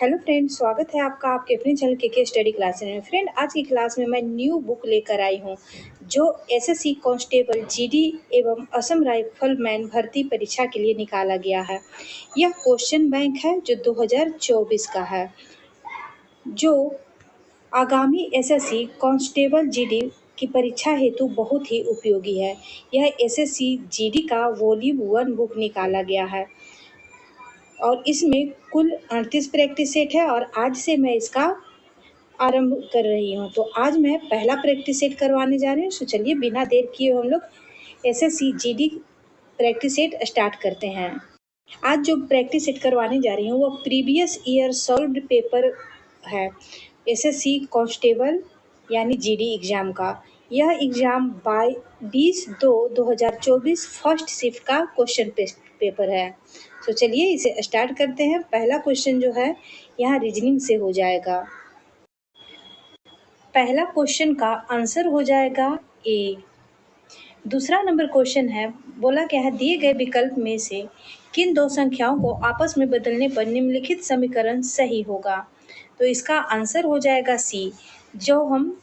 Hello friend, स्वागत है आपका आपके अपने चैनल के स्टडी क्लास में। फ्रेंड, आज की क्लास में मैं न्यू बुक लेकर आई हूँ जो एसएससी कांस्टेबल, जीडी एवं असम राइफलमैन भर्ती परीक्षा के लिए निकाला गया है। यह क्वेश्चन बैंक है जो 2024 का है, जो आगामी एसएससी कांस्टेबल जीडी की परीक्षा हेतु बहुत ही उपयोगी है। यह एसएससी जीडी का वॉल्यूम 1 बुक निकाला गया है और इसमें कुल 38 प्रैक्टिस सेट है और आज से मैं इसका आरंभ कर रही हूँ। तो आज मैं पहला प्रैक्टिस सेट करवाने जा रही हूँ। तो चलिए बिना देर किए हम लोग SSC GD practice set start करते हैं। आज जो प्रैक्टिस सेट करवाने जा रही हूँ वो प्रीवियस ईयर सॉल्व्ड पेपर है एसएससी कांस्टेबल यानी जीडी एग्जाम का। यह एग्जाम 20/2/2024 फर्स्ट शिफ्ट का क्वेश्चन पेपर है। तो चलिए इसे स्टार्ट करते हैं। पहला क्वेश्चन जो है यहाँ रीजनिंग से हो जाएगा। पहला क्वेश्चन का आंसर हो जाएगा ए। दूसरा नंबर क्वेश्चन है, बोला क्या है, दिए गए विकल्प में से किन दो संख्याओं को आपस में बदलने पर निम्नलिखित समीकरण सही होगा। तो इसका आंसर हो जाएगा सी। जो हम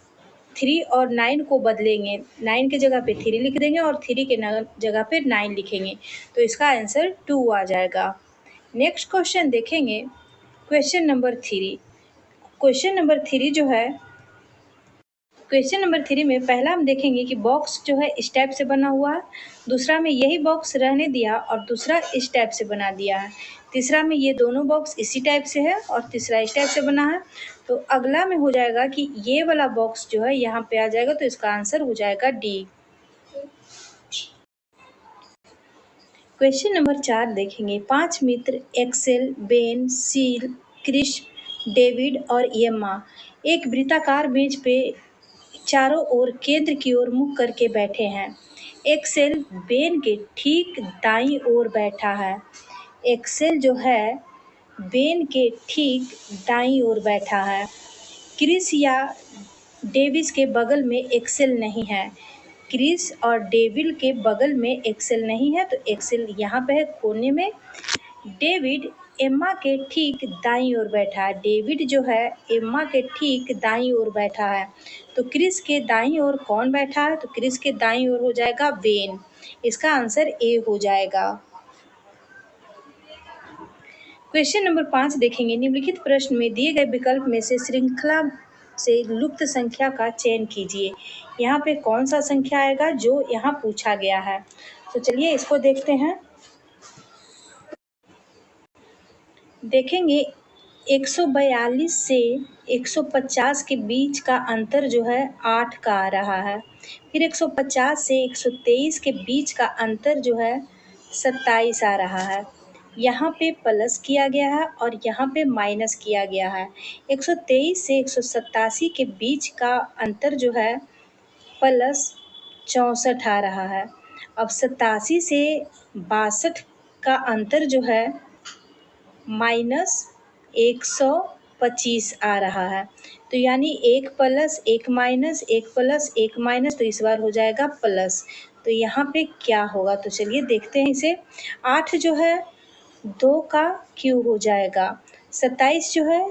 3 और 9 को बदलेंगे, 9 के जगह पे 3 लिख देंगे और 3 के जगह पे 9 लिखेंगे, तो इसका आंसर 2 आ जाएगा। नेक्स्ट क्वेश्चन देखेंगे, क्वेश्चन नंबर 3। क्वेश्चन नंबर 3 जो है, क्वेश्चन नंबर 3 में पहला हम देखेंगे कि बॉक्स जो है इस टाइप से बना हुआ है, दूसरा में यही बॉक्स रहने दिया और दूसरा इस टाइप से बना दिया है, तीसरा में ये दोनों बॉक्स इसी टाइप से है और तीसरा इस टाइप से बना है। तो अगला में हो जाएगा कि ये वाला बॉक्स जो है यहाँ पे आ जाएगा, तो इसका आंसर हो जाएगा डी। क्वेश्चन नंबर 4 देखेंगे, 5 मित्र Axel, Ben, Seal, Chris, David और एम्मा एक वृत्ताकार मेज पे चारों ओर केंद्र की ओर मुख करके बैठे हैं। एक्सेल बेन के ठीक दाईं ओर बैठा है। एक्सेल जो है बेन के ठीक दाईं ओर बैठा है। क्रिस या डेविस के बगल में एक्सेल नहीं है। क्रिस और डेविड के बगल में एक्सेल नहीं है, तो एक्सेल यहाँ पे है कोने में। डेविड एम्मा के ठीक दाईं ओर बैठा है। डेविड जो है एम्मा के ठीक दाईं ओर बैठा है। तो क्रिस के दाईं ओर कौन बैठा है? तो क्रिस के दाईं ओर हो जाएगा बेन। इसका आंसर ए हो जाएगा। क्वेश्चन नंबर 5 देखेंगे, निम्नलिखित प्रश्न में दिए गए विकल्प में से श्रृंखला से लुप्त संख्या का चयन कीजिए। यहाँ पे कौन सा संख्या आएगा जो यहाँ पूछा गया है? तो चलिए इसको देखते हैं। देखेंगे 142 से 150 के बीच का अंतर जो है 8 का आ रहा है। फिर 150 से 123 के बीच का अंतर जो है 27 आ रहा है। यहाँ पे प्लस किया गया है और यहाँ पे माइनस किया गया है। 123 से 187 के बीच का अंतर जो है प्लस 64 आ रहा है। अब 87 से 62 का अंतर जो है माइनस 125 आ रहा है। तो यानी 1 प्लस 1 माइनस 1 प्लस 1 माइनस, तो इस बार हो जाएगा प्लस। तो यहाँ पे क्या होगा? तो चलिए देखते हैं इसे। 8 जो है 2 का क्यू हो जाएगा। 27 जो है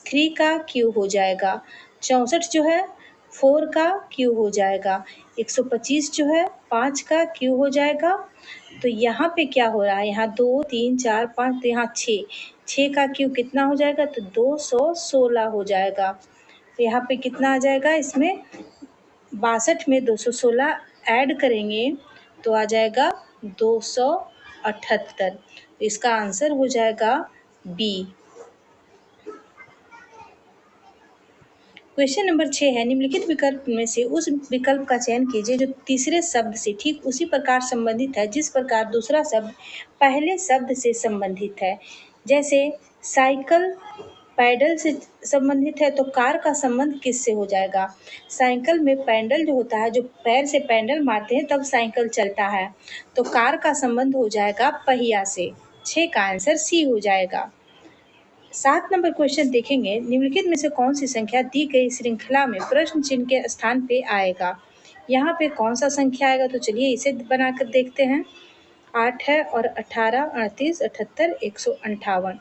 3 का क्यू हो जाएगा। 64 जो है 4 का क्यू हो जाएगा। 125 जो है 5 का क्यू हो जाएगा। तो यहाँ पे क्या हो रहा है? यहाँ 2 3 4 5, तो यहाँ 6 का क्यू कितना हो जाएगा? तो 216 हो जाएगा। तो यहाँ पे कितना आ जाएगा? इसमें 62 में 216 ऐड करेंगे तो आ जाएगा 278। इसका आंसर हो जाएगा बी। क्वेश्चन नंबर 6 है, निम्नलिखित विकल्प में से उस विकल्प का चयन कीजिए जो तीसरे शब्द से ठीक उसी प्रकार संबंधित है जिस प्रकार दूसरा शब्द पहले शब्द से संबंधित है। जैसे साइकिल पैडल से संबंधित है, तो कार का संबंध किससे हो जाएगा? साइकिल में पैडल जो होता है, जो पैर से पैडल मारते हैं तब साइकिल चलता है, तो कार का संबंध हो जाएगा पहिया से। 6 का आंसर सी हो जाएगा। 7 नंबर क्वेश्चन देखेंगे, निम्नलिखित में से कौन सी संख्या दी गई श्रृंखला में प्रश्न चिन्ह के स्थान पे आएगा? यहाँ पे कौन सा संख्या आएगा? तो चलिए इसे बनाकर देखते हैं। 8 है और 18, 38, 78, 158।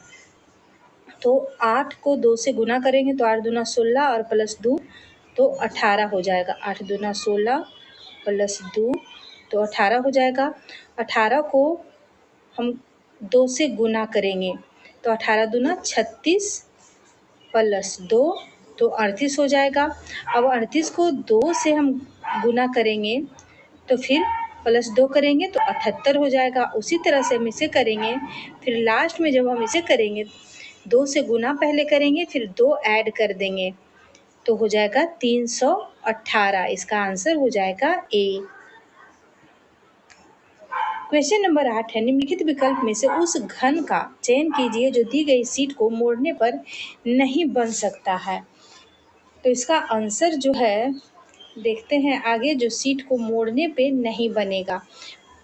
तो 8 को 2 से गुना करेंगे तो 8 दूना 16 और प्लस 2 तो 18 हो जाएगा। 8 दूना 16 प्लस 2 तो 18 हो जाएगा। 18 को हम 2 से गुना करेंगे तो 18 दूना 36 प्लस 2 तो 38 हो जाएगा। अब 38 को 2 से हम गुना करेंगे तो फिर प्लस 2 करेंगे तो 78 हो जाएगा। उसी तरह से हम इसे करेंगे, फिर लास्ट में जब हम इसे करेंगे 2 से गुना पहले करेंगे फिर 2 ऐड कर देंगे तो हो जाएगा 318। इसका आंसर हो जाएगा ए। क्वेश्चन नंबर 8 है, निम्नलिखित विकल्प में से उस घन का चयन कीजिए जो दी गई सीट को मोड़ने पर नहीं बन सकता है। तो इसका आंसर जो है देखते हैं आगे, जो सीट को मोड़ने पे नहीं बनेगा।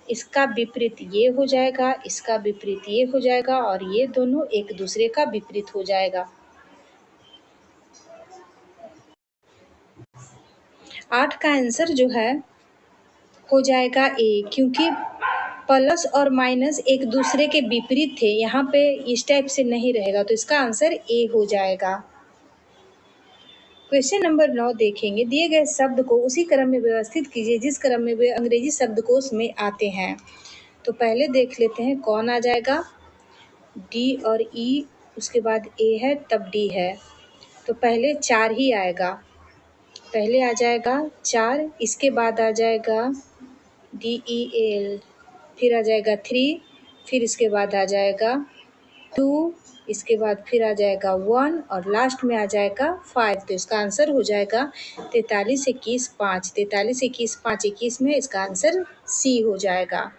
इसका विपरीत ये हो जाएगा, इसका विपरीत ये हो जाएगा और ये दोनों एक दूसरे का विपरीत हो जाएगा। 8 का आंसर जो है हो जाएगा ए, क्योंकि प्लस और माइनस एक दूसरे के विपरीत थे, यहाँ पे इस टाइप से नहीं रहेगा, तो इसका आंसर ए हो जाएगा। क्वेश्चन नंबर 9 देखेंगे, दिए गए शब्द को उसी क्रम में व्यवस्थित कीजिए जिस क्रम में वे अंग्रेजी शब्दकोश में आते हैं। तो पहले देख लेते हैं कौन आ जाएगा, डी और ई, उसके बाद ए है तब डी है, तो पहले 4 ही आएगा। पहले आ जाएगा 4, इसके बाद आ जाएगा DEL, फिर आ जाएगा 3, फिर इसके बाद आ जाएगा 2, इसके बाद फिर आ जाएगा 1 और लास्ट में आ जाएगा 5। तो इसका आंसर हो जाएगा 43, 21, 5। 43, 21, 5, 21 में इसका आंसर सी हो जाएगा।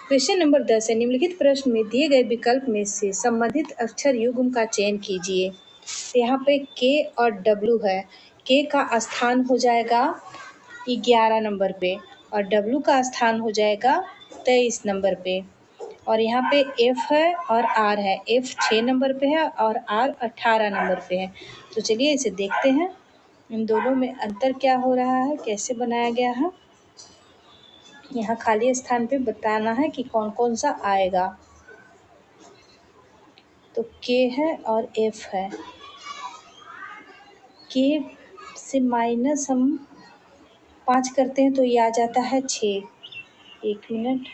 क्वेश्चन नंबर 10 है, निम्नलिखित प्रश्न में दिए गए विकल्प में से संबंधित अक्षर युग्म का चयन कीजिए। तो यहाँ पे के और डब्ल्यू है, के का स्थान हो जाएगा 11 नंबर पे और डब्ल्यू का स्थान हो जाएगा 23 नंबर पे, और यहाँ पे एफ है और आर है। एफ 6 नंबर पे है और आर 18 नंबर पे है। तो चलिए इसे देखते हैं, इन दोनों में अंतर क्या हो रहा है, कैसे बनाया गया है। यहाँ खाली स्थान पे बताना है कि कौन कौन सा आएगा। तो के है और एफ है। के से माइनस हम 5 करते हैं तो ये आ जाता है 6। 1 मिनट,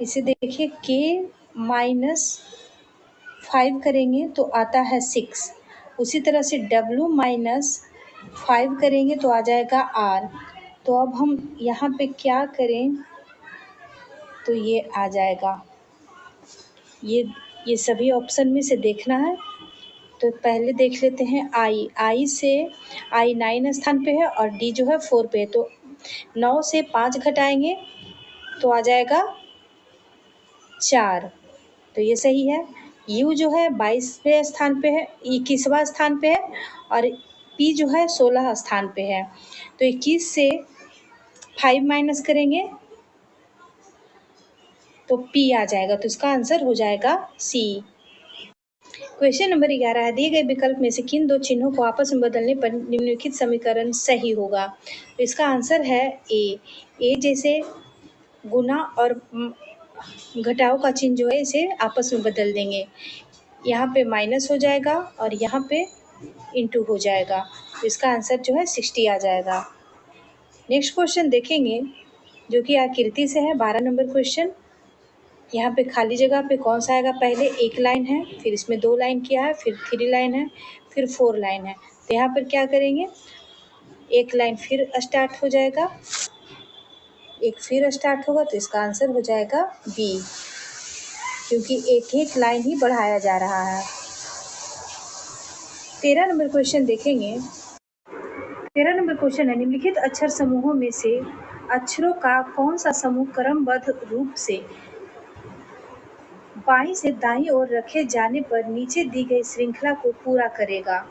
इसे देखिए, के -5 करेंगे तो आता है 6। उसी तरह से W -5 करेंगे तो आ जाएगा R। तो अब हम यहाँ पे क्या करें, तो ये आ जाएगा, ये सभी ऑप्शन में से देखना है। तो पहले देख लेते हैं आई से, आई 9 स्थान पे है और डी जो है 4 पे है, तो 9 से 5 घटाएंगे तो आ जाएगा 4। तो ये सही है। यू जो है 22वें स्थान पे है, 21वां स्थान पे है और पी जो है 16 स्थान पे है। तो 21 से 5 माइनस करेंगे तो पी आ जाएगा, तो इसका आंसर हो जाएगा सी। क्वेश्चन नंबर 11 है, दिए गए विकल्प में से किन दो चिन्हों को आपस में बदलने पर निम्नलिखित समीकरण सही होगा। तो इसका आंसर है ए जैसे गुना और घटाव का चिन्ह जो है इसे आपस में बदल देंगे। यहाँ पे माइनस हो जाएगा और यहाँ पे इंटू हो जाएगा, तो इसका आंसर जो है 60 आ जाएगा। नेक्स्ट क्वेश्चन देखेंगे जो कि आकृति से है, 12 नंबर क्वेश्चन। यहाँ पे खाली जगह पे कौन सा आएगा, पहले एक लाइन है, फिर इसमें 2 लाइन किया है, फिर 3 लाइन है, फिर 4 लाइन है। तो यहाँ पर क्या करेंगे, एक लाइन फिर स्टार्ट हो जाएगा, एक फिर स्टार्ट होगा, तो इसका आंसर हो जाएगा बी, क्योंकि एक एक लाइन ही बढ़ाया जा रहा है। 13 नंबर क्वेश्चन देखेंगे। 13 नंबर क्वेश्चन है, निम्नलिखित अक्षर समूहों में से अक्षरों का कौन सा समूह क्रमबद्ध रूप से बाईं से दाईं ओर रखे जाने पर नीचे दी गई श्रृंखला को पूरा करेगा।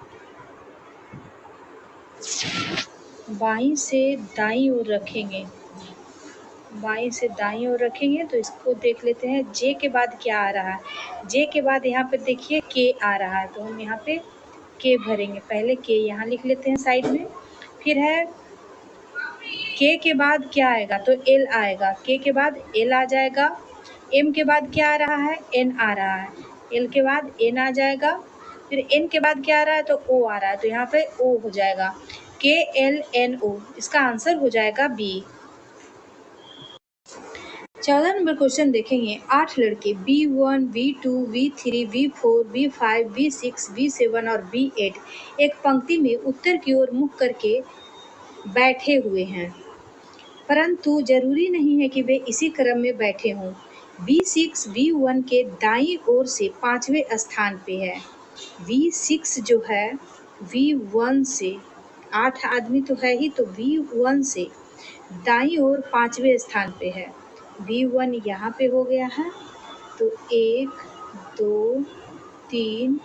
बाईं से दाईं ओर रखेंगे, बाईं से दाईं ओर रखेंगे तो इसको देख लेते हैं। जे के बाद क्या आ रहा है, जे के बाद यहाँ पे देखिए के आ रहा है, तो हम यहाँ पे के भरेंगे। पहले के यहाँ लिख लेते हैं साइड में, फिर है के बाद क्या आएगा, तो एल आएगा, के बाद एल आ जाएगा, एम के बाद क्या आ रहा है, एन आ रहा है, एल के बाद एन आ जाएगा, फिर एन के बाद क्या आ रहा है, तो ओ आ रहा है, तो यहाँ पे ओ हो जाएगा, के एल एन ओ, इसका आंसर हो जाएगा बी। 14 नंबर क्वेश्चन देखेंगे। 8 लड़के B1, B2, B3, B4, B5, B6, B7 और B8 एक पंक्ति में उत्तर की ओर मुख करके बैठे हुए हैं, परंतु जरूरी नहीं है कि वे इसी क्रम में बैठे हों। B6 B1 के दाईं ओर से 5वें स्थान पे है। B6 जो है B1 से, 8 आदमी तो है ही, तो B1 से दाईं ओर 5वें स्थान पे है। B1 यहाँ पे हो गया है, तो 1 2 3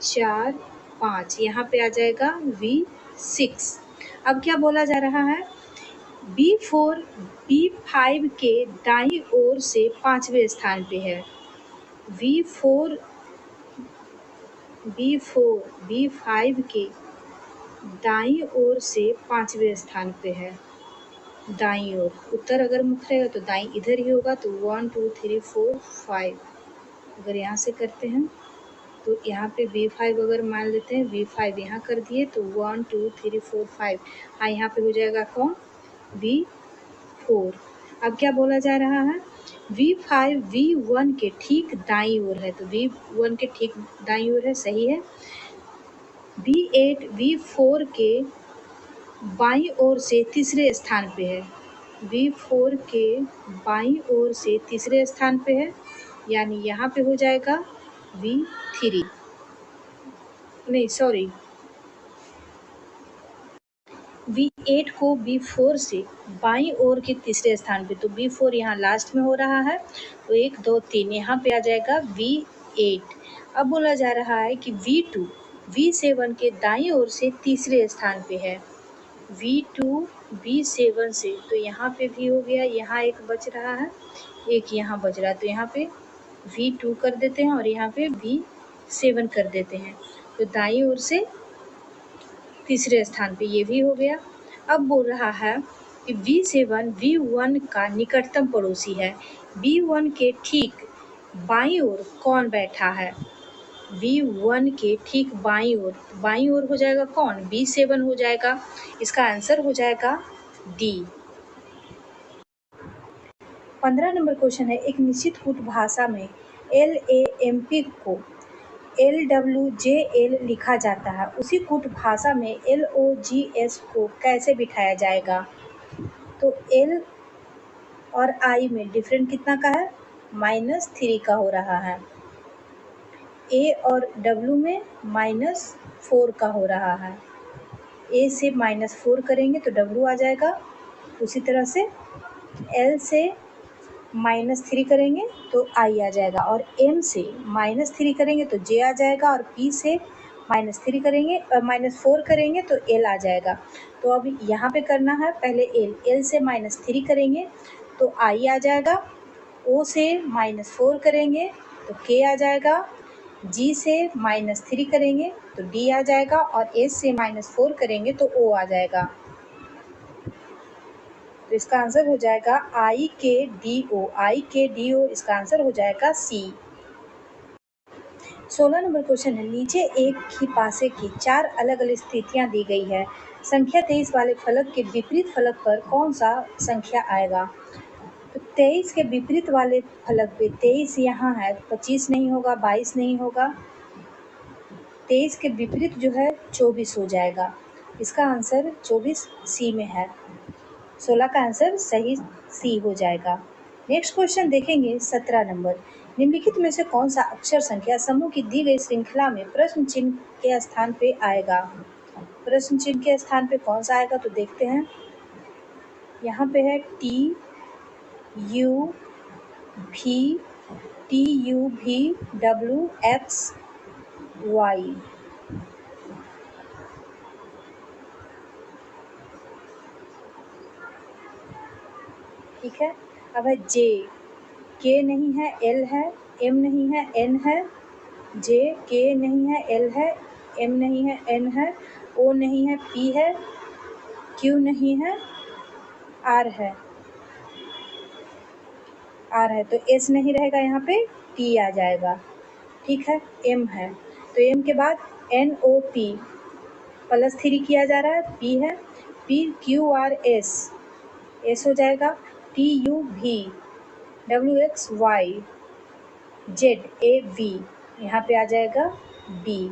4 5 यहाँ पे आ जाएगा V6। अब क्या बोला जा रहा है, B4 B5 के दाईं ओर से 5वें स्थान पे है। B4 B5 के दाईं ओर से 5वें स्थान पे है। दाईं ओर, उत्तर अगर मुख रहेगा तो दाईं इधर ही होगा, तो 1 2 3 4 5 अगर यहाँ से करते हैं तो यहाँ पे B5 अगर मान लेते हैं, B5 यहाँ कर दिए तो 1 2 3 4 5, हाँ यहाँ पे हो जाएगा कौन, B4। अब क्या बोला जा रहा है, V5 V1 के ठीक दाईं ओर है, तो V1 के ठीक दाईं ओर है, सही है। B8 V4 के बाईं ओर से तीसरे स्थान पे है। B4 के बाईं ओर से तीसरे स्थान पे है, यानी यहाँ पे हो जाएगा V3, नहीं सॉरी, B8 को B4 से बाईं ओर के तीसरे स्थान पे, तो B4 यहाँ लास्ट में हो रहा है, तो 1 2 3 यहाँ पे आ जाएगा V8। अब बोला जा रहा है कि V2 V7 के दाईं ओर से तीसरे स्थान पे है। V2 B7 से, तो यहाँ पे भी हो गया, यहाँ एक बच रहा है, एक यहाँ बच रहा है, तो यहाँ पे V2 कर देते हैं और यहाँ पे B7 कर देते हैं, तो दाईं ओर से तीसरे स्थान पे ये भी हो गया। अब बोल रहा है कि V7 V1 का निकटतम पड़ोसी है। B1 के ठीक बाईं ओर कौन बैठा है, B1 के ठीक बाईं ओर हो जाएगा कौन, B7 हो जाएगा, इसका आंसर हो जाएगा D। 15 नंबर क्वेश्चन है। एक निश्चित कूट भाषा में LAMP को LWJL लिखा जाता है, उसी कूट भाषा में LOGS को कैसे बिठाया जाएगा। तो L और I में डिफरेंट कितना का है, -3 का हो रहा है। A और W में -4 का हो रहा है। A से -4 करेंगे तो W आ जाएगा, उसी तरह से L से -3 करेंगे तो I आ जाएगा, और M से -3 करेंगे तो J आ जाएगा, और P से -3 करेंगे -4 करेंगे तो L आ जाएगा। तो अब यहाँ पे करना है, पहले L से -3 करेंगे तो I आ जाएगा, O से -4 करेंगे तो K आ जाएगा, G से -3 करेंगे तो D आ जाएगा, और S से -4 करेंगे तो O आ जाएगा। तो इसका आंसर हो जाएगा I K D O, इसका आंसर हो जाएगा C। 16 नंबर क्वेश्चन है। नीचे एक ही पासे की 4 अलग अलग स्थितियां दी गई है। संख्या 23 वाले फलक के विपरीत फलक पर कौन सा संख्या आएगा। तो 23 के विपरीत वाले फलक पे 23 यहाँ है, 25 नहीं होगा, 22 नहीं होगा, 23 के विपरीत जो है 24 हो जाएगा। इसका आंसर 24 C में है। 16 का आंसर सही C हो जाएगा। नेक्स्ट क्वेश्चन देखेंगे 17 नंबर। निम्नलिखित में से कौन सा अक्षर संख्या समूह की दी गई श्रृंखला में प्रश्न चिन्ह के स्थान पे आएगा। प्रश्न चिन्ह के स्थान पे कौन सा आएगा, तो देखते हैं। यहाँ पे है TUVWXY। ठीक है। अब है J, K नहीं है, L है, M नहीं है, N है, J K नहीं है, L है, M नहीं है, N है, O नहीं है, P है, Q नहीं है, R है। आर है तो एस नहीं रहेगा, यहाँ पे टी आ जाएगा। ठीक है, एम है तो एम के बाद NO3 +3 किया जा रहा है, पी है, PQRS एस हो जाएगा, TUV WXY ZAV यहाँ पे आ जाएगा बी।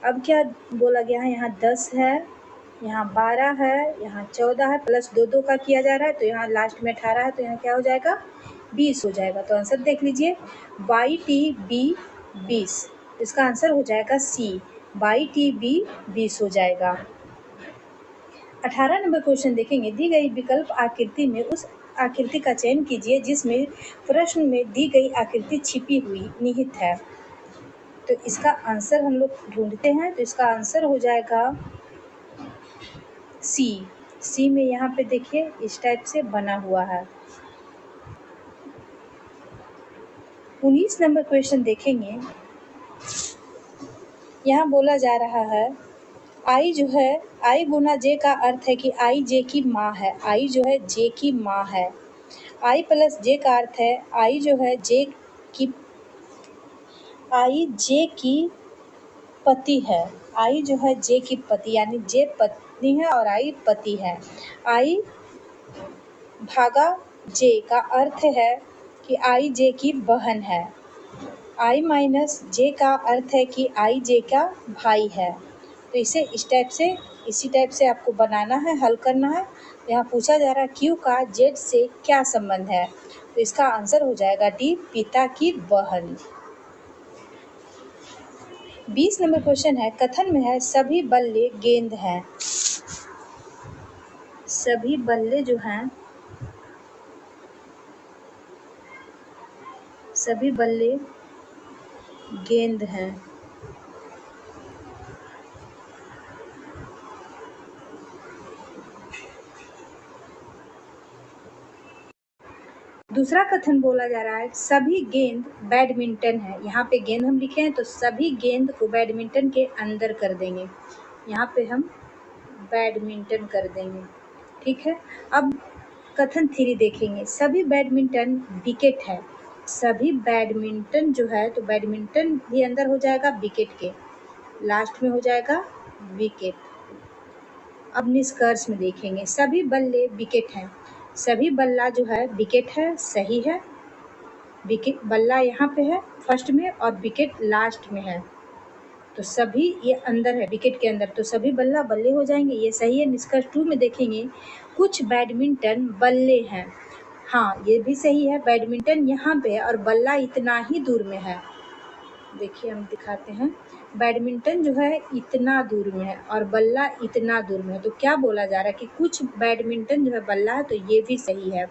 अब क्या बोला गया है, यहाँ 10 है, यहाँ 12 है, यहाँ 14 है, प्लस 2 का किया जा रहा है तो यहाँ लास्ट में 18 है तो यहाँ क्या हो जाएगा 20 हो जाएगा। तो आंसर देख लीजिए YTB 20, इसका आंसर हो जाएगा सी, YTB 20 हो जाएगा। 18 नंबर क्वेश्चन देखेंगे, दी गई विकल्प आकृति में उस आकृति का चयन कीजिए जिसमें प्रश्न में दी गई आकृति छिपी हुई निहित है। तो इसका आंसर हम लोग ढूंढते हैं, तो इसका आंसर हो जाएगा सी में यहाँ पे देखिए इस टाइप से बना हुआ है। 19 नंबर क्वेश्चन देखेंगे, यहाँ बोला जा रहा है आई जो है, आई गुना जे का अर्थ है कि आई जे की माँ है, आई जो है जे की माँ है। आई प्लस जे का अर्थ है आई जो है जे की, आई जे की पति है, आई जो है जे की पति यानी जे पत्नी है और आई पति है। आई भागा जे का अर्थ है कि आई जे की बहन है। आई माइनस जे का अर्थ है कि आई जे का भाई है। तो इसे इसी टाइप से आपको बनाना है, हल करना है। यहाँ पूछा जा रहा है क्यू का जेड से क्या संबंध है, तो इसका आंसर हो जाएगा डी, पिता की बहन। 20 नंबर क्वेश्चन है, कथन में है सभी बल्ले गेंद हैं। सभी बल्ले जो हैं, सभी बल्ले गेंद हैं। दूसरा कथन बोला जा रहा है सभी गेंद बैडमिंटन है। यहाँ पे गेंद हम लिखे हैं तो सभी गेंद को बैडमिंटन के अंदर कर देंगे, यहाँ पे हम बैडमिंटन कर देंगे। ठीक है, अब कथन 3 देखेंगे, सभी बैडमिंटन विकेट है। सभी बैडमिंटन जो है तो बैडमिंटन भी अंदर हो जाएगा, विकेट के लास्ट में हो जाएगा विकेट। अब निष्कर्ष में देखेंगे, सभी बल्ले विकेट हैं। सभी बल्ला जो है विकेट है, सही है। विकेट बल्ला यहाँ पे है फर्स्ट में और विकेट लास्ट में है, तो सभी ये अंदर है विकेट के अंदर, तो सभी बल्ला बल्ले हो जाएंगे, ये सही है। निष्कर्ष 2 में देखेंगे, कुछ बैडमिंटन बल्ले हैं। हाँ, ये भी सही है, बैडमिंटन यहाँ पे है और बल्ला इतना ही दूर में है। देखिए हम दिखाते हैं, बैडमिंटन जो है इतना दूर में है और बल्ला इतना दूर में है। तो क्या बोला जा रहा है कि कुछ बैडमिंटन जो है बल्ला है, तो ये भी सही है।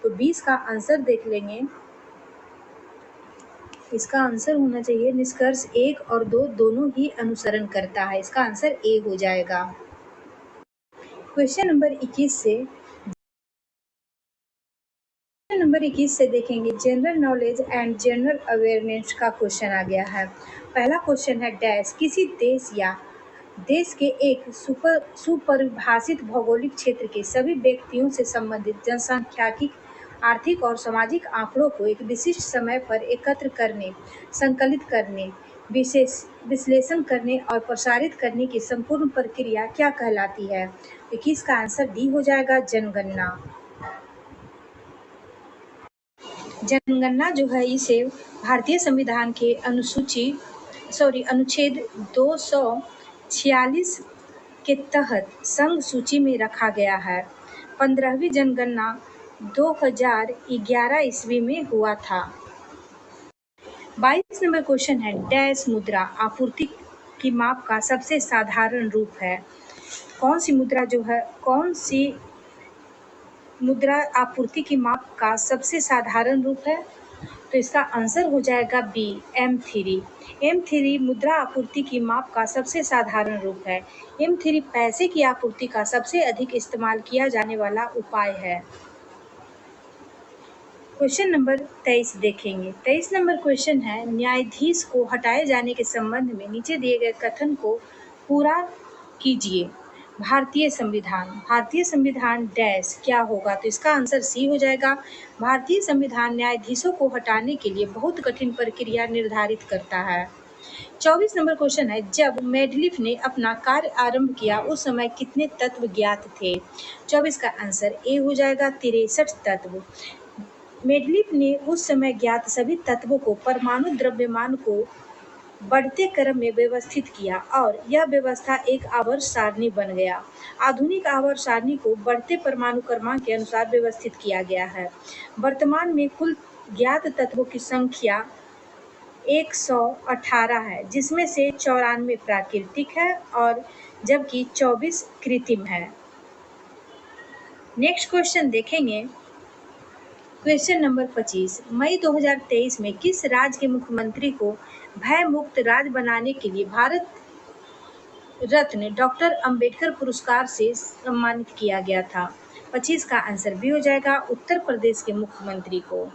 तो 20 का आंसर देख लेंगे, इसका आंसर होना चाहिए निष्कर्ष 1 और 2 दोनों ही अनुसरण करता है, इसका आंसर ए हो जाएगा। क्वेश्चन नंबर 21 से देखेंगे, general knowledge and general awareness का क्वेश्चन आ गया है। पहला क्वेश्चन है डैश, किसी देश या देश के एक सुपरिभाषित भौगोलिक क्षेत्र के सभी व्यक्तियों से संबंधित जनसांख्यिकी, आर्थिक और सामाजिक आंकड़ों को एक विशिष्ट समय पर एकत्र करने, संकलित करने, विश्लेषण करने और प्रसारित करने की संपूर्ण प्रक्रिया क्या कहलाती है। 21 का आंसर डी हो जाएगा, जनगणना। जनगणना जो है इसे भारतीय संविधान के अनुच्छेद 246 के तहत संघ सूची में रखा गया है। 15वीं जनगणना 2011 ईस्वी में हुआ था। 22 नंबर क्वेश्चन है, डैश मुद्रा आपूर्ति की माप का सबसे साधारण रूप है। कौन सी मुद्रा आपूर्ति की माप का सबसे साधारण रूप है, तो इसका आंसर हो जाएगा बी, M3। M3 मुद्रा आपूर्ति की माप का सबसे साधारण रूप है। M3 पैसे की आपूर्ति का सबसे अधिक इस्तेमाल किया जाने वाला उपाय है। क्वेश्चन नंबर 23 देखेंगे। 23 नंबर क्वेश्चन है, न्यायाधीश को हटाए जाने के संबंध में नीचे दिए गए कथन को पूरा कीजिए। भारतीय संविधान। भारतीय संविधान डैश क्या होगा, तो इसका आंसर सी हो जाएगा। भारतीय संविधान न्यायाधीशों को हटाने के लिए बहुत कठिन प्रक्रिया निर्धारित करता है। 24 नंबर क्वेश्चन है, जब मेंडेलीव ने अपना कार्य आरंभ किया उस समय कितने तत्व ज्ञात थे। 24 का आंसर ए हो जाएगा, 63 तत्व। मेंडेलीव ने उस समय ज्ञात सभी तत्वों को परमाणु द्रव्यमान को बढ़ते क्रम में व्यवस्थित किया और यह व्यवस्था एक आवर्त सारणी बन गया। आधुनिक आवर्त सारणी को बढ़ते परमाणु क्रमांक के अनुसार व्यवस्थित किया गया है। वर्तमान में कुल ज्ञात तत्वों की संख्या 118 है, जिसमें से 94 प्राकृतिक है और जबकि 24 कृत्रिम है। नेक्स्ट क्वेश्चन देखेंगे, क्वेश्चन नंबर 25। मई 2023 में किस राज्य के मुख्यमंत्री को भय मुक्त राज्य बनाने के लिए भारत रत्न डॉक्टर अंबेडकर पुरस्कार से सम्मानित किया गया था। 25 का आंसर बी हो जाएगा, उत्तर प्रदेश के मुख्यमंत्री को।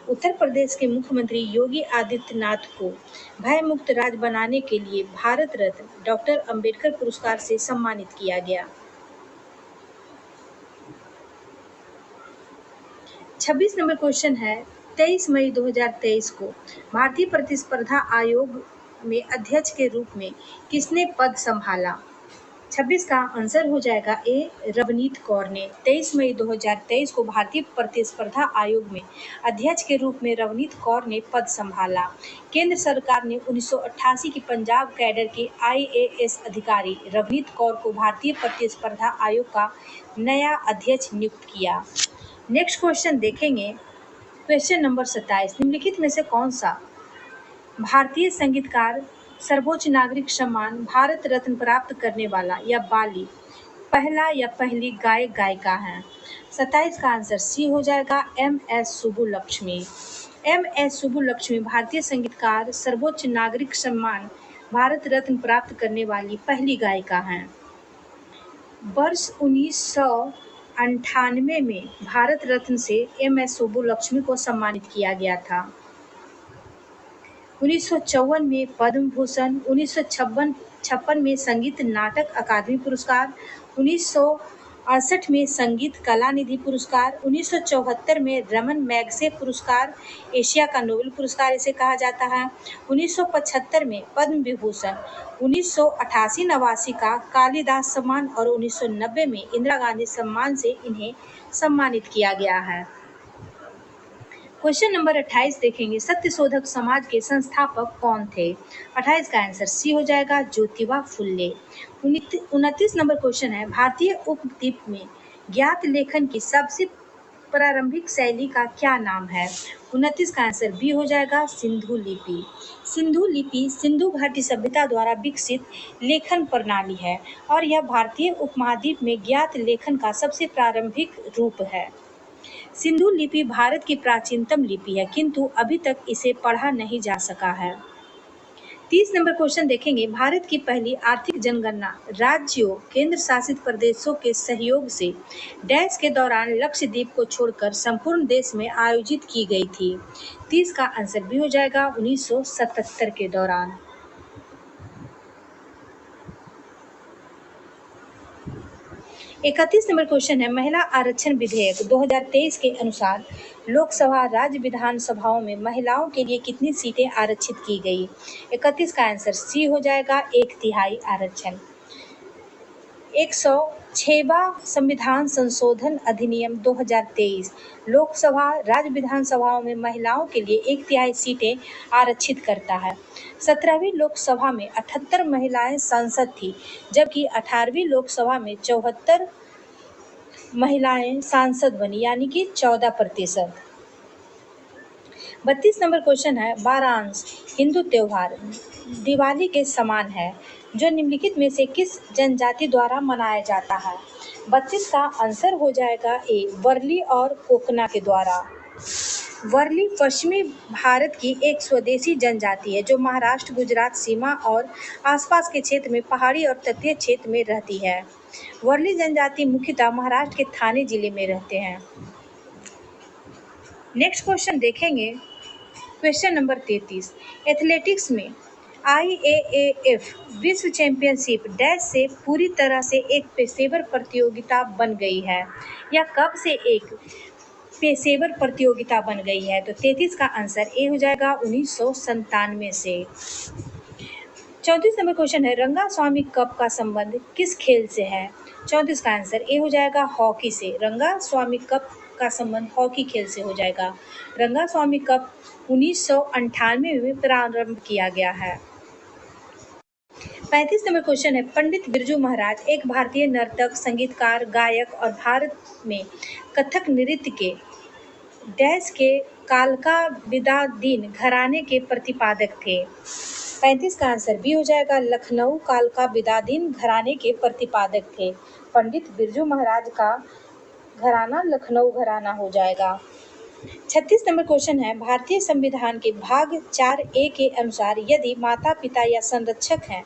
उत्तर प्रदेश के मुख्यमंत्री योगी आदित्यनाथ को भय मुक्त राज्य बनाने के लिए भारत रत्न डॉक्टर अंबेडकर पुरस्कार से सम्मानित किया गया। 26 नंबर क्वेश्चन है, 23 मई 2023 को भारतीय प्रतिस्पर्धा आयोग में अध्यक्ष के रूप में किसने पद संभाला। 26 का आंसर हो जाएगा ए, रवनीत कौर ने। 23 मई 2023 को भारतीय प्रतिस्पर्धा आयोग में अध्यक्ष के रूप में रवनीत कौर ने पद संभाला। केंद्र सरकार ने 1988 की पंजाब कैडर के IAS अधिकारी रवनीत कौर को भारतीय प्रतिस्पर्धा आयोग का नया अध्यक्ष नियुक्त किया। नेक्स्ट क्वेश्चन देखेंगे, क्वेश्चन नंबर 27। निम्नलिखित में से कौन सा भारतीय संगीतकार सर्वोच्च नागरिक सम्मान भारत रत्न प्राप्त करने वाला या बाली पहला या पहली गायक गायिका है। 27 का आंसर सी हो जाएगा, MS सुब्बुलक्ष्मी। MS सुब्बुलक्ष्मी भारतीय संगीतकार सर्वोच्च नागरिक सम्मान भारत रत्न प्राप्त करने वाली पहली गायिका हैं। वर्ष 1998 में भारत रत्न से MS सुब्बुलक्ष्मी को सम्मानित किया गया था। 1954 में पद्म भूषण, 1956 में संगीत नाटक अकादमी पुरस्कार, 1968 में संगीत कला निधि पुरस्कार, 1974 में रमन मैग्से पुरस्कार, एशिया का नोबेल पुरस्कार इसे कहा जाता है, 1975 में पद्म विभूषण, 1988-89 का कालिदास सम्मान और 1990 में इंदिरा गांधी सम्मान से इन्हें सम्मानित किया गया है। क्वेश्चन नंबर 28 देखेंगे, सत्यशोधक समाज के संस्थापक कौन थे। 28 का आंसर सी हो जाएगा, ज्योतिबा फुल्ले। 29 नंबर क्वेश्चन है, भारतीय उपद्वीप में ज्ञात लेखन की सबसे प्रारंभिक शैली का क्या नाम है। 29 का आंसर बी हो जाएगा, सिंधु लिपि। सिंधु लिपि सिंधु घाटी सभ्यता द्वारा विकसित लेखन प्रणाली है और यह भारतीय उपमहाद्वीप में ज्ञात लेखन का सबसे प्रारंभिक रूप है। सिंधु लिपि भारत की प्राचीनतम लिपि है, किंतु अभी तक इसे पढ़ा नहीं जा सका है। 30 नंबर क्वेश्चन देखेंगे, भारत की पहली आर्थिक जनगणना राज्यों केंद्र शासित प्रदेशों के सहयोग से डैश के दौरान लक्षद्वीप को छोड़कर संपूर्ण देश में आयोजित की गई थी। 30 का आंसर भी हो जाएगा, 1977 के दौरान। 31 नंबर क्वेश्चन है, महिला आरक्षण विधेयक 2023 के अनुसार लोकसभा राज्य विधानसभाओं में महिलाओं के लिए कितनी सीटें आरक्षित की गई। 31 का आंसर सी हो जाएगा, 1/3 आरक्षण। 106वां संविधान संशोधन अधिनियम 2023 लोकसभा राज्य विधानसभाओं में महिलाओं के लिए 1/3 सीटें आरक्षित करता है। 17वीं लोकसभा में 78 महिलाएं सांसद थी, जबकि 18वीं लोकसभा में 74 महिलाएं सांसद बनी, यानी कि 14%। 32 नंबर क्वेश्चन है, वारांश हिंदू त्योहार दिवाली के समान है जो निम्नलिखित में से किस जनजाति द्वारा मनाया जाता है। 32 का आंसर हो जाएगा ए, वर्ली और कोकना के द्वारा। वर्ली पश्चिमी भारत की एक स्वदेशी जनजाति है जो महाराष्ट्र गुजरात सीमा और आसपास के क्षेत्र में पहाड़ी और तटीय क्षेत्र में रहती है। वर्ली जनजाति मुख्यतः महाराष्ट्र के थाने जिले में रहते हैं। नेक्स्ट क्वेश्चन देखेंगे, क्वेश्चन नंबर 33। एथलेटिक्स में IAAF विश्व चैंपियनशिप डैश से पूरी तरह से एक पेशेवर प्रतियोगिता बन गई है। या कब से एक पेशेवर प्रतियोगिता बन गई है? तो 33 का आंसर ए हो जाएगा 1997 से। 34 नंबर क्वेश्चन है, रंगा स्वामी कप का संबंध किस खेल से है? 34 का आंसर ए हो जाएगा हॉकी से। रंगा स्वामी कप का संबंध हॉकी खेल से हो जाएगा। रंगा स्वामी कप 1998 में प्रारंभ किया गया है। 35 नंबर क्वेश्चन है, पंडित बिरजू महाराज एक भारतीय नर्तक, संगीतकार, गायक और भारत में कथक नृत्य के डैश के कालका बिदादीन घराने के प्रतिपादक थे। 35 का आंसर बी हो जाएगा, लखनऊ कालका बिदादीन घराने के प्रतिपादक थे। पंडित बिरजू महाराज का घराना लखनऊ घराना हो जाएगा। 36 नंबर क्वेश्चन है, भारतीय संविधान के भाग 4A के अनुसार यदि माता पिता या संरक्षक हैं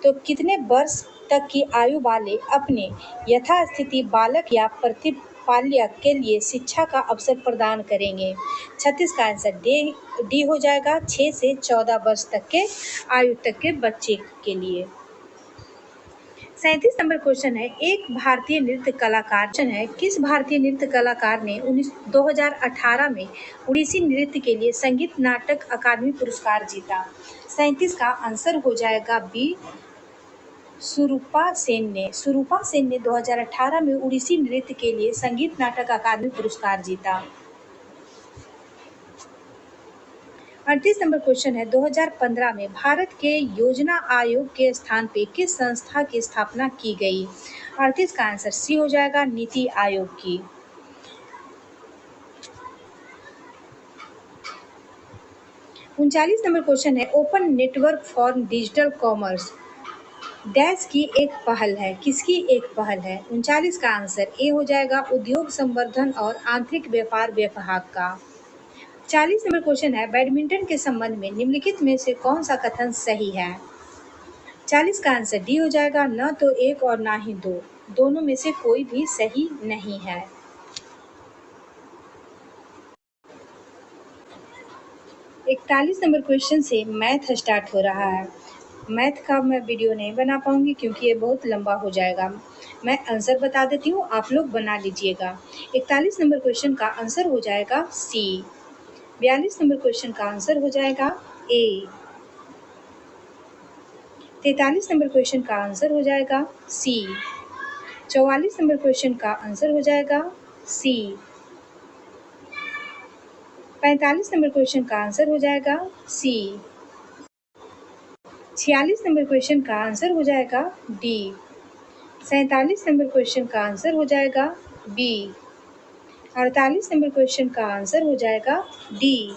तो कितने वर्ष तक की आयु वाले अपने यथास्थिति बालक या प्रतिपाल्य के लिए शिक्षा का अवसर प्रदान करेंगे? 36 का आंसर डी हो जाएगा, 6 से 14 वर्ष तक के आयु तक के बच्चे के लिए। 37 नंबर क्वेश्चन है, एक भारतीय नृत्य कलाकार है, किस भारतीय नृत्य कलाकार ने 2018 में उड़ीसी नृत्य के लिए संगीत नाटक अकादमी पुरस्कार जीता? 37 का आंसर हो जाएगा बी, सुरूपा सेन ने 2018 में उड़ीसी नृत्य के लिए संगीत नाटक अकादमी पुरस्कार जीता। 38 नंबर क्वेश्चन है, 2015 में भारत के योजना आयोग के स्थान पे किस संस्था की स्थापना की गई? 38 का आंसर सी हो जाएगा, नीति आयोग की। 39 नंबर क्वेश्चन है, open network for digital commerce dash की एक पहल है, किसकी एक पहल है? 39 का आंसर ए हो जाएगा, उद्योग संवर्धन और आंतरिक व्यापार विभाग का। 40 नंबर क्वेश्चन है, बैडमिंटन के संबंध में निम्नलिखित में से कौन सा कथन सही है? 40 का आंसर डी हो जाएगा, न तो एक और ना ही दो, दोनों में से कोई भी सही नहीं है। 41 नंबर क्वेश्चन से मैथ स्टार्ट हो रहा है। मैथ का मैं वीडियो नहीं बना पाऊंगी क्योंकि ये बहुत लंबा हो जाएगा। मैं आंसर बता देती हूँ, आप लोग बना लीजिएगा। 41 नंबर क्वेश्चन का आंसर हो जाएगा सी। 42 नंबर क्वेश्चन का आंसर हो जाएगा ए। 43 नंबर क्वेश्चन का आंसर हो जाएगा सी। 44 नंबर क्वेश्चन का आंसर हो जाएगा सी। 45 नंबर क्वेश्चन का आंसर हो जाएगा सी। 46 नंबर क्वेश्चन का आंसर हो जाएगा डी। 47 नंबर क्वेश्चन का आंसर हो जाएगा बी। 48 नंबर क्वेश्चन का आंसर हो जाएगा डी।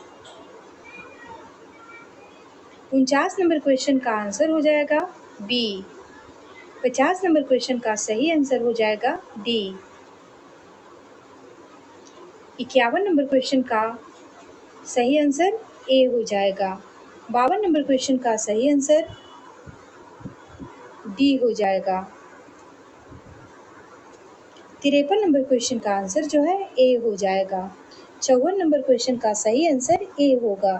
49 नंबर क्वेश्चन का आंसर हो जाएगा बी। 50 नंबर क्वेश्चन का सही आंसर हो जाएगा डी। 51 नंबर क्वेश्चन का सही आंसर ए हो जाएगा। 52 नंबर क्वेश्चन का सही आंसर डी हो जाएगा। 53 नंबर क्वेश्चन का आंसर जो है ए हो जाएगा। 54 नंबर क्वेश्चन का सही आंसर ए होगा।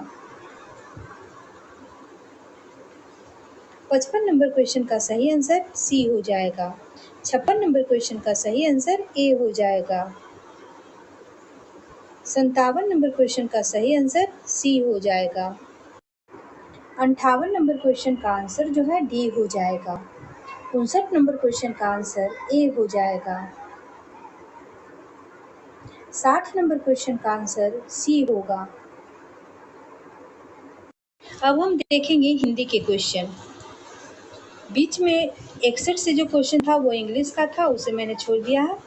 55 नंबर क्वेश्चन का सही आंसर सी हो जाएगा। 56 नंबर क्वेश्चन का सही आंसर ए हो जाएगा। 57 नंबर क्वेश्चन का सही आंसर सी हो जाएगा। 58 नंबर क्वेश्चन का आंसर जो है डी हो जाएगा। 59 नंबर क्वेश्चन का आंसर ए हो जाएगा। 60 नंबर क्वेश्चन का आंसर सी होगा। अब हम देखेंगे हिंदी के क्वेश्चन। बीच में 61 से जो क्वेश्चन था वो इंग्लिश का था, उसे मैंने छोड़ दिया है।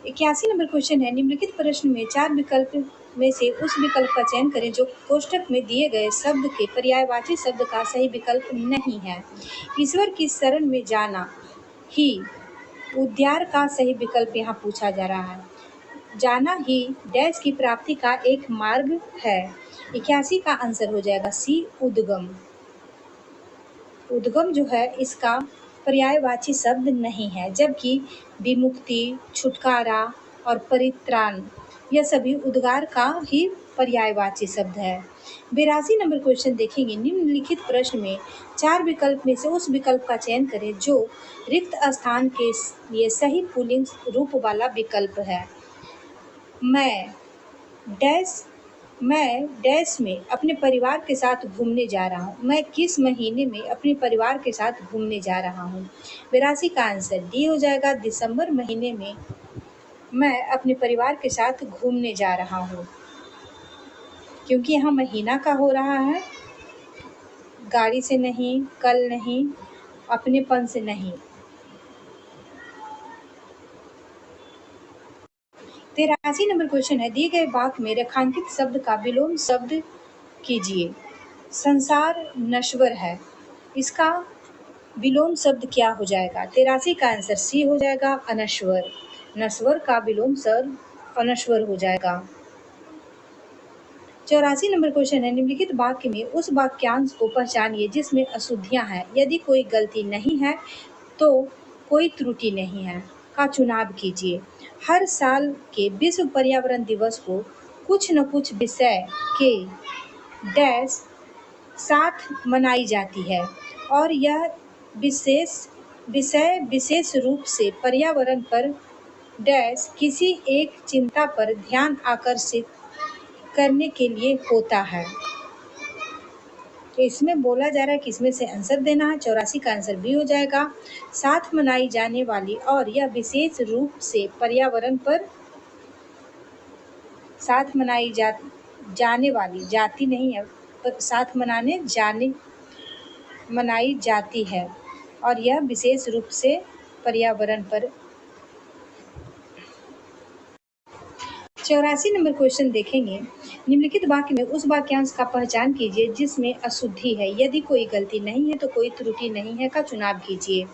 81 नंबर क्वेश्चन है, निम्नलिखित प्रश्न में 4 विकल्प में से उस विकल्प का चयन करें जो कोष्ठक में दिए गए शब्द के पर्यायवाची शब्द का सही विकल्प नहीं है। ईश्वर की शरण में जाना ही उद्धार का सही विकल्प यहाँ पूछा जा रहा है। जाना ही डैश की प्राप्ति का एक मार्ग है। 81 का आंसर हो जाएगा सी, उद्गम। उद्गम जो है इसका पर्यायवाची शब्द नहीं है, जबकि विमुक्ति, छुटकारा और परित्राण यह सभी उद्गार का ही पर्यायवाची शब्द है। 82 नंबर क्वेश्चन देखेंगे। निम्नलिखित प्रश्न में 4 विकल्प में से उस विकल्प का चयन करें जो रिक्त स्थान के लिए सही पुल्लिंग रूप वाला विकल्प है। मैं डैश मैं डैश में अपने परिवार के साथ घूमने जा रहा हूँ। मैं किस महीने में अपने परिवार के साथ घूमने जा रहा हूँ। 82 का आंसर डी हो जाएगा, दिसंबर महीने में मैं अपने परिवार के साथ घूमने जा रहा हूँ, क्योंकि यहाँ महीना का हो रहा है, गाड़ी से नहीं, कल नहीं, अपनेपन से नहीं। 83 नंबर क्वेश्चन है। दिए गए वाक्य में रेखांकित शब्द का विलोम शब्द कीजिए। संसार नश्वर है, इसका विलोम शब्द क्या हो जाएगा। 83 का आंसर सी हो जाएगा, अनश्वर। नश्वर का विलोम शब्द अनश्वर हो जाएगा। 84 नंबर क्वेश्चन है। निम्नलिखित वाक्य में उस वाक्यांश को पहचानिए जिसमें अशुद्धियां हैं। यदि कोई गलती नहीं है तो कोई त्रुटि नहीं है का चुनाव कीजिए। हर साल के विश्व पर्यावरण दिवस को कुछ न कुछ विषय के डैश साथ मनाई जाती है और यह विषय विशेष रूप से पर्यावरण पर डैश किसी एक चिंता पर ध्यान आकर्षित करने के लिए होता है। तो इसमें बोला जा रहा है कि इसमें से आंसर देना है। 84 का आंसर बी हो जाएगा, साथ मनाई जाने वाली और यह विशेष रूप से पर्यावरण पर साथ मनाई जाने वाली, जाती नहीं है, पर साथ मनाई जाती है और यह विशेष रूप से पर्यावरण पर। 84 नंबर क्वेश्चन देखेंगे। निम्नलिखित वाक्य में उस वाक्यांश का पहचान कीजिए जिसमें अशुद्धि है। यदि कोई गलती नहीं है तो कोई त्रुटि नहीं है का चुनाव कीजिए।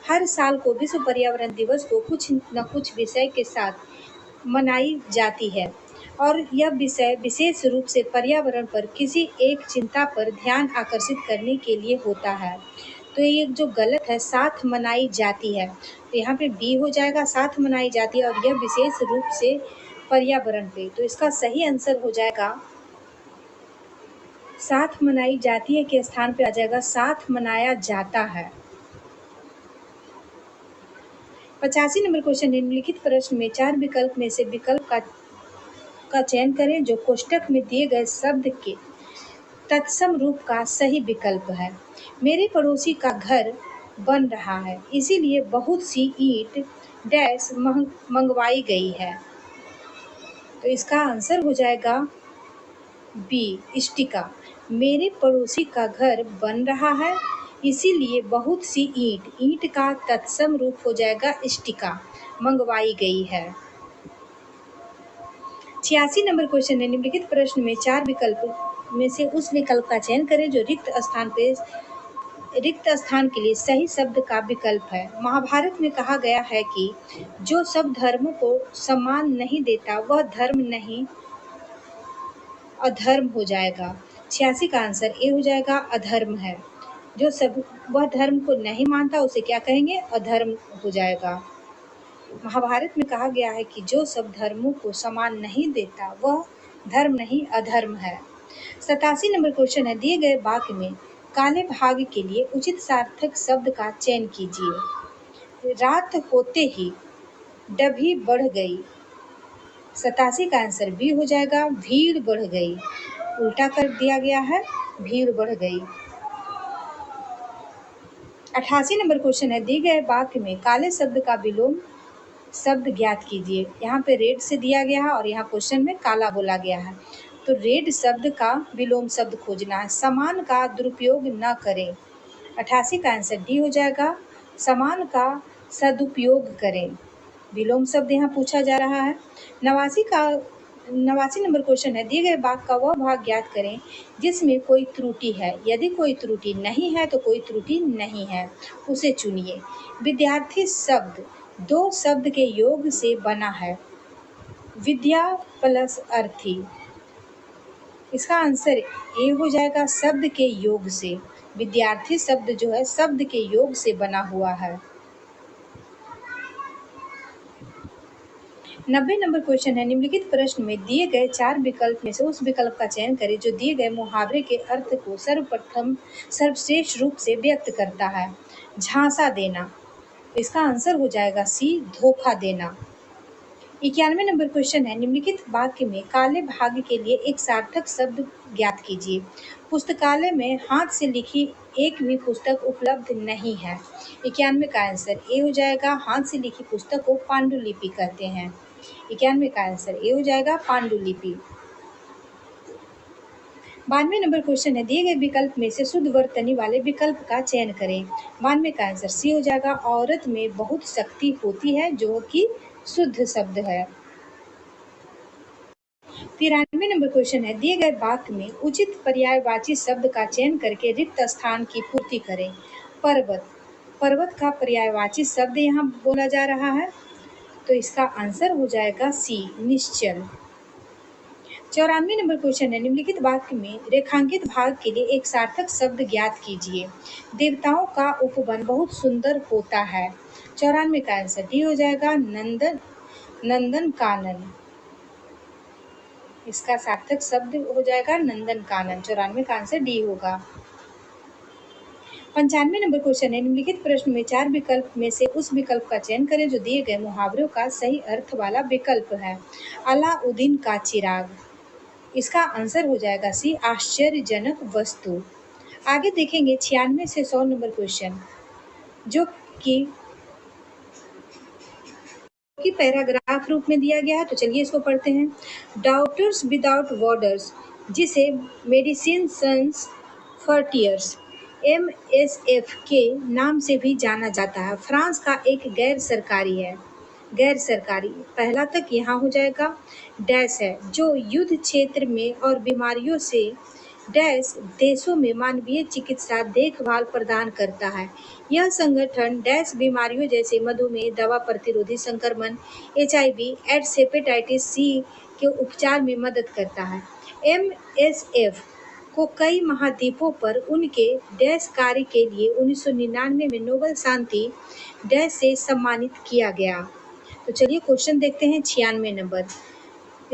हर साल को विश्व पर्यावरण दिवस को कुछ न कुछ विषय के साथ मनाई जाती है और यह विषय विशेष रूप से पर्यावरण पर किसी एक चिंता पर ध्यान आकर्षित करने के लिए होता है। तो ये जो गलत है, साथ मनाई जाती है, तो यहाँ पे बी हो जाएगा, साथ मनाई जाती है और यह विशेष रूप से पर्यावरण पे। तो इसका सही आंसर हो जाएगा, साथ मनाई जाती है के स्थान पे आ जाएगा साथ मनाया जाता है। 85 नंबर क्वेश्चन। निम्नलिखित प्रश्न में 4 विकल्प में से विकल्प का चयन करें जो कोष्ठक में दिए गए शब्द के तत्सम रूप का सही विकल्प है। मेरे पड़ोसी का घर बन रहा है, इसीलिए बहुत सी ईंट डैश मंगवाई गई है। तो इसका आंसर हो जाएगा बी, इष्टिका। मेरे पड़ोसी का घर बन रहा है, इसीलिए बहुत सी ईंट का तत्सम रूप हो जाएगा इष्टिका, मंगवाई गई है। 86 नंबर क्वेश्चन है। निम्नलिखित प्रश्न में 4 विकल्प में से उस विकल्प का चयन करें जो रिक्त स्थान के लिए सही शब्द का विकल्प है। महाभारत में कहा गया है कि जो सब धर्मों को सम्मान नहीं देता वह धर्म नहीं, अधर्म हो जाएगा। 86 का आंसर ए हो जाएगा, अधर्म है। जो सब वह धर्म को नहीं मानता उसे क्या कहेंगे, अधर्म हो जाएगा। महाभारत में कहा गया है कि जो सब धर्मों को सम्मान नहीं देता वह धर्म नहीं, अधर्म है। 87 नंबर क्वेश्चन है। दिए गए वाक्य में काले भाग के लिए उचित सार्थक शब्द का चयन कीजिए। रात होते ही डभी बढ़ गई। 87 का आंसर बी हो जाएगा, भीड़ बढ़ गई। उल्टा कर दिया गया है, भीड़ बढ़ गई। 88 नंबर क्वेश्चन है। दिए गए वाक्य में काले शब्द का विलोम शब्द ज्ञात कीजिए। यहाँ पे रेड से दिया गया है और यहाँ क्वेश्चन में काला बोला गया है, तो रेड शब्द का विलोम शब्द खोजना है। समान का दुरुपयोग न करें। 88 का आंसर डी हो जाएगा, समान का सदुपयोग करें। विलोम शब्द यहाँ पूछा जा रहा है। 89 नंबर क्वेश्चन है। दिए गए वाक्य का वह भाग ज्ञात करें जिसमें कोई त्रुटि है। यदि कोई त्रुटि नहीं है तो कोई त्रुटि नहीं है, उसे चुनिए। विद्यार्थी शब्द 2 शब्द के योग से बना है, विद्या प्लस अर्थी। इसका आंसर ए हो जाएगा, शब्द के योग से। विद्यार्थी शब्द जो है शब्द के योग से बना हुआ है। 90 नंबर क्वेश्चन है, निम्नलिखित प्रश्न में दिए गए 4 विकल्प में से उस विकल्प का चयन करें जो दिए गए मुहावरे के अर्थ को सर्वप्रथम सर्वश्रेष्ठ रूप से व्यक्त करता है। झांसा देना, इसका आंसर हो जाएगा सी, धोखा देना। 91 नंबर क्वेश्चन है, निम्नलिखित वाक्य में काले भाग के लिए एक सार्थक शब्द ज्ञात कीजिए। पुस्तकालय में हाथ से लिखी एक भी पुस्तक उपलब्ध नहीं है। 91 का आंसर ए हो जाएगा। हाथ से लिखी पुस्तक को पांडुलिपि कहते हैं। 91 का आंसर ए हो जाएगा, पांडुलिपि। 92 नंबर क्वेश्चन है, दिए गए विकल्प में से शुद्ध वर्तनी वाले विकल्प का चयन करें। 92 का आंसर सी हो जाएगा। औरत में बहुत शक्ति होती है, जो कि शुद्ध शब्द है। 93 नंबर क्वेश्चन है, दिए गए वाक्य में उचित पर्यायवाची शब्द का चयन करके रिक्त स्थान की पूर्ति करें। पर्वत, पर्वत का पर्यायवाची शब्द यहाँ बोला जा रहा है, तो इसका आंसर हो जाएगा सी, निश्चल। 94 नंबर क्वेश्चन है, निम्नलिखित वाक्य में रेखांकित भाग के लिए एक सार्थक शब्द ज्ञात कीजिए। देवताओं का उपवन बहुत सुंदर होता है। 94 का आंसर डी हो जाएगा, नंदन, नंदन कानन। इसका सार्थक शब्द हो जाएगा नंदन कानन। 94 का आंसर डी होगा। 95 नंबर क्वेश्चन है, निम्नलिखित प्रश्न में 4 विकल्प में से उस विकल्प का चयन करें जो दिए गए मुहावरों का सही अर्थ वाला विकल्प है। अलाउद्दीन का चिराग, इसका आंसर हो जाएगा सी, आश्चर्यजनक वस्तु। आगे देखेंगे 96 से 100 नंबर क्वेश्चन, जो कि पैराग्राफ रूप में दिया गया है। तो चलिए इसको पढ़ते हैं। डॉक्टर्स विदाउट बॉर्डर्स, जिसे मेडिसिन सन्स फ्रंटियर्स MSF के नाम से भी जाना जाता है, फ्रांस का एक गैर सरकारी है। गैर सरकारी, पहला तक यहाँ हो जाएगा। डैश है, जो युद्ध क्षेत्र में और बीमारियों से डैश देशों में मानवीय चिकित्सा देखभाल प्रदान करता है। यह संगठन डैश बीमारियों जैसे मधुमेह, दवा प्रतिरोधी संक्रमण, HIV, एड्स, हेपेटाइटिस सी के उपचार में मदद करता है। MSF को कई महाद्वीपों पर उनके डैश कार्य के लिए 1999 में नोबेल शांति डैश से सम्मानित किया गया। तो चलिए क्वेश्चन देखते हैं। 96 नंबर,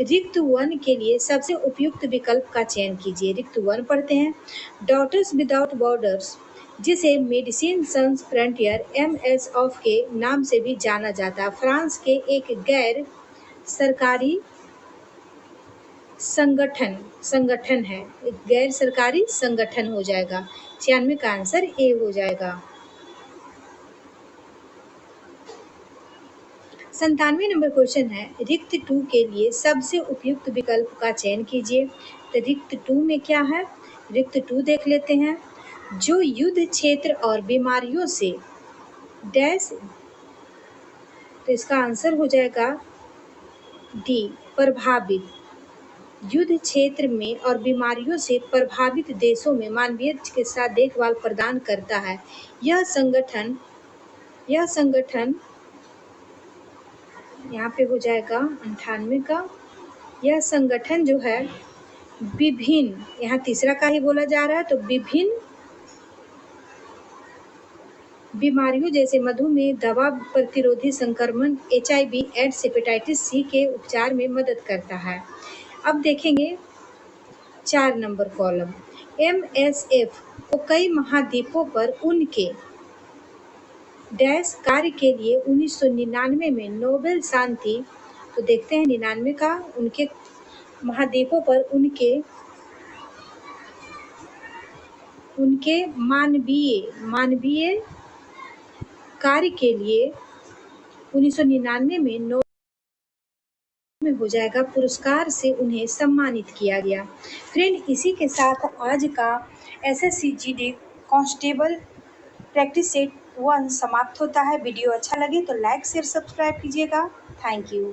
रिक्त 1 के लिए सबसे उपयुक्त विकल्प का चयन कीजिए। रिक्त 1 पढ़ते हैं। डॉक्टर्स विदाउट बॉर्डर्स, जिसे मेडिसिन सन्स फ्रंटियर MSF के नाम से भी जाना जाता है, फ्रांस के एक गैर सरकारी संगठन है। एक गैर सरकारी संगठन हो जाएगा। 96 का आंसर ए हो जाएगा। 97 नंबर क्वेश्चन है, रिक्त 2 के लिए सबसे उपयुक्त विकल्प का चयन कीजिए। तो रिक्त 2 में क्या है, रिक्त 2 देख लेते हैं। जो युद्ध क्षेत्र और बीमारियों से डैश, तो इसका आंसर हो जाएगा डी, प्रभावित। युद्ध क्षेत्र में और बीमारियों से प्रभावित देशों में मानवीय चिकित्सा देखभाल प्रदान करता है। यह संगठन यहाँ पे हो जाएगा 98 का। यह संगठन जो है विभिन्न, यहाँ तीसरा का ही बोला जा रहा है, तो विभिन्न बीमारियों जैसे मधुमेह, दवा प्रतिरोधी संक्रमण, HIV, एड्स, हेपेटाइटिस सी के उपचार में मदद करता है। अब देखेंगे 4 नंबर कॉलम, MSF को कई महाद्वीपों पर उनके डैश कार्य के लिए 1999 में नोबेल शांति, तो देखते हैं 99 का, उनके महाद्वीपों पर उनके मानवीय कार्य के लिए 1999 में नोबेल में हो जाएगा पुरस्कार से उन्हें सम्मानित किया गया। फ्रेंड, इसी के साथ आज का SSC GD constable practice set 1 समाप्त होता है। वीडियो अच्छा लगे तो लाइक शेयर सब्सक्राइब कीजिएगा। Thank you.